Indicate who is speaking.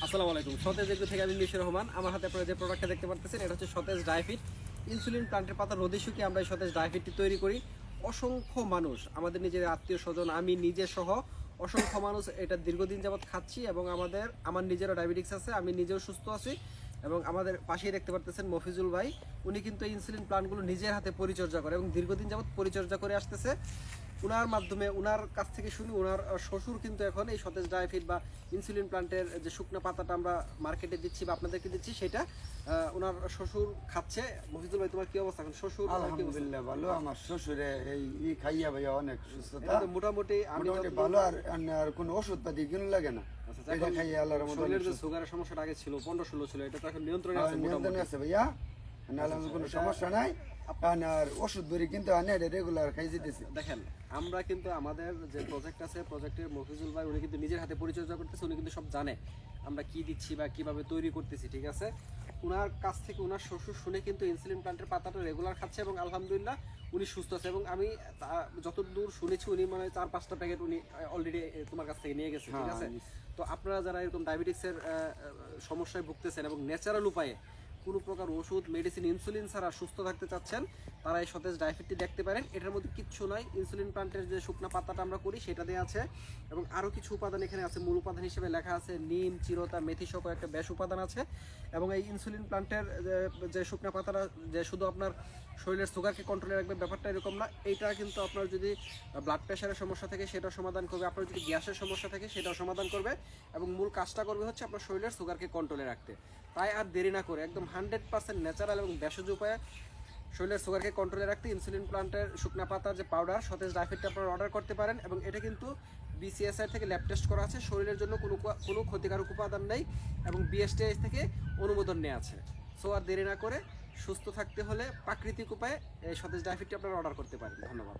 Speaker 1: আসসালামু আলাইকুম। সতেজ এগ্রো থেকে আমি মিশর রহমান। আমার হাতে আপনারা যে প্রোডাক্টটা দেখতে পাচ্ছেন এটা হচ্ছে সতেজ ডাইফিট ইনসুলিন প্লান্টের পাতা রোদে শুকিয়ে আমরা এই সতেজ ডাইফিটটি তৈরি করি। অসংখ্য মানুষ, আমাদের নিজের আত্মীয় স্বজন, আমি নিজে সহ অসংখ্য মানুষ এটা দীর্ঘদিন যাবৎ খাচ্ছি এবং আমার নিজেরও ডায়াবেটিক্স আছে, আমি নিজেও সুস্থ আছি। এবং আমাদের পাশেই দেখতে পারতেছেন মফিজুল ভাই, উনি কিন্তু ইনসুলিন প্লান্টগুলো নিজের হাতে পরিচর্যা করে এবং দীর্ঘদিন যাবৎ পরিচর্যা করে আসতেছে। উনার মাধ্যমে উনার কাছ থেকে শুনি উনার শ্বশুর কিন্তু এখন এই সতেজ ডায়াফিট বা ইনসুলিন প্লান্টের যে শুকনো পাতাটা আমরা মার্কেটে দিচ্ছি বা আপনাদেরকে দিচ্ছি সেটা ওনার শ্বশুর খাচ্ছে। মফিজুল ভাই, তোমার কি অবস্থা এখন? শ্বশুর
Speaker 2: আলহামদুলিল্লাহ ভালো। আমার শ্বশুরে এই খাইয়া ভাইয়া অনেক সুস্থতা,
Speaker 1: মোটামুটি আমি
Speaker 2: ভালো। আর কোনো ওষুধ পাতি কিনো লাগে না। এটা খাইয়া আল্লাহর রহমতে
Speaker 1: শরীরের যে সুগারের সমস্যাটা আগে ছিল 15-16 ছিল, এটা তো এখন নিয়ন্ত্রণে আছে
Speaker 2: নিয়ন্ত্রণে আছে ভাইয়া। আলহামদুলিল্লাহ কোনো সমস্যা নাই। আর ওষুধ ধরে কিন্তু রেগুলার খাই যেতেছি।
Speaker 1: দেখেন, আমরা কিন্তু আমাদের যে প্রজেক্ট আছে, প্রজেক্টের মফিজুল ভাই উনি কিন্তু নিজের হাতে পরিচর্যা করতেছে, উনি কিন্তু সব জানে আমরা কি দিচ্ছি বা কিভাবে তৈরি করতেছি, ঠিক আছে? উনার কাছ থেকে উনার শ্বশুর শুনে কিন্তু ইনসুলিন প্লান্টের পাতাটা রেগুলার খাচ্ছে এবং আলহামদুলিল্লাহ উনি সুস্থ আছে। এবং আমি যতদূর শুনেছি উনি মানে 4-5টা প্যাকেট উনি অলরেডি তোমার কাছ থেকে নিয়ে গেছে, ঠিক আছে? তো আপনারা যারা এরকম ডায়াবেটিক্সের সমস্যায় ভুগতেছেন এবং ন্যাচারাল উপায়ে কোনো প্রকার ওষুধ, মেডিসিন, ইনসুলিন ছাড়া সুস্থ থাকতে চাচ্ছেন, তারা এই সতেজ ডায়াফিটটি দেখতে পারেন। এটার মধ্যে কিচ্ছু নয়, ইনসুলিন প্লান্টের যে শুকনা পাতাটা আমরা করি সেটা দিয়ে আছে এবং আরও কিছু উপাদান এখানে আছে। মূল উপাদান হিসেবে লেখা আছে নিম, চিরতা, মেথি সহ একটা বেশ উপাদান আছে। এবং এই ইনসুলিন প্লান্টের যে শুকনা পাতাটা যে শুধু আপনার শরীরের সুগারকে কন্ট্রোলে রাখবে ব্যাপারটা এরকম না। এইটা কিন্তু আপনার যদি ব্লাড প্রেশারের সমস্যা থাকে সেটাও সমাধান করবে, আপনার যদি গ্যাসের সমস্যা থাকে সেটাও সমাধান করবে এবং মূল কাজটা করবে হচ্ছে আপনার শরীরের সুগারকে কন্ট্রোলে রাখতে। তাই আর দেরি না করে একদম 100% ন্যাচারাল এবং ভেষজ উপায়ে শরীরের সুগারকে কন্ট্রোলে রাখতে ইনসুলিন প্লান্টের শুকনা পাতার যে পাউডার সতেজ ডায়াফিটটা আপনারা অর্ডার করতে পারেন। এবং এটা কিন্তু বিসিএসআই থেকে ল্যাব টেস্ট করা আছে, শরীরের জন্য কোনো ক্ষতিকারক উপাদান নেই এবং বিএসটিআই থেকে অনুমোদন নেওয়া আছে। সো আর দেরি না করে সুস্থ থাকতে হলে প্রাকৃতিক উপায়ে এই সতেজ ডায়াফিটটা আপনারা অর্ডার করতে পারেন। ধন্যবাদ।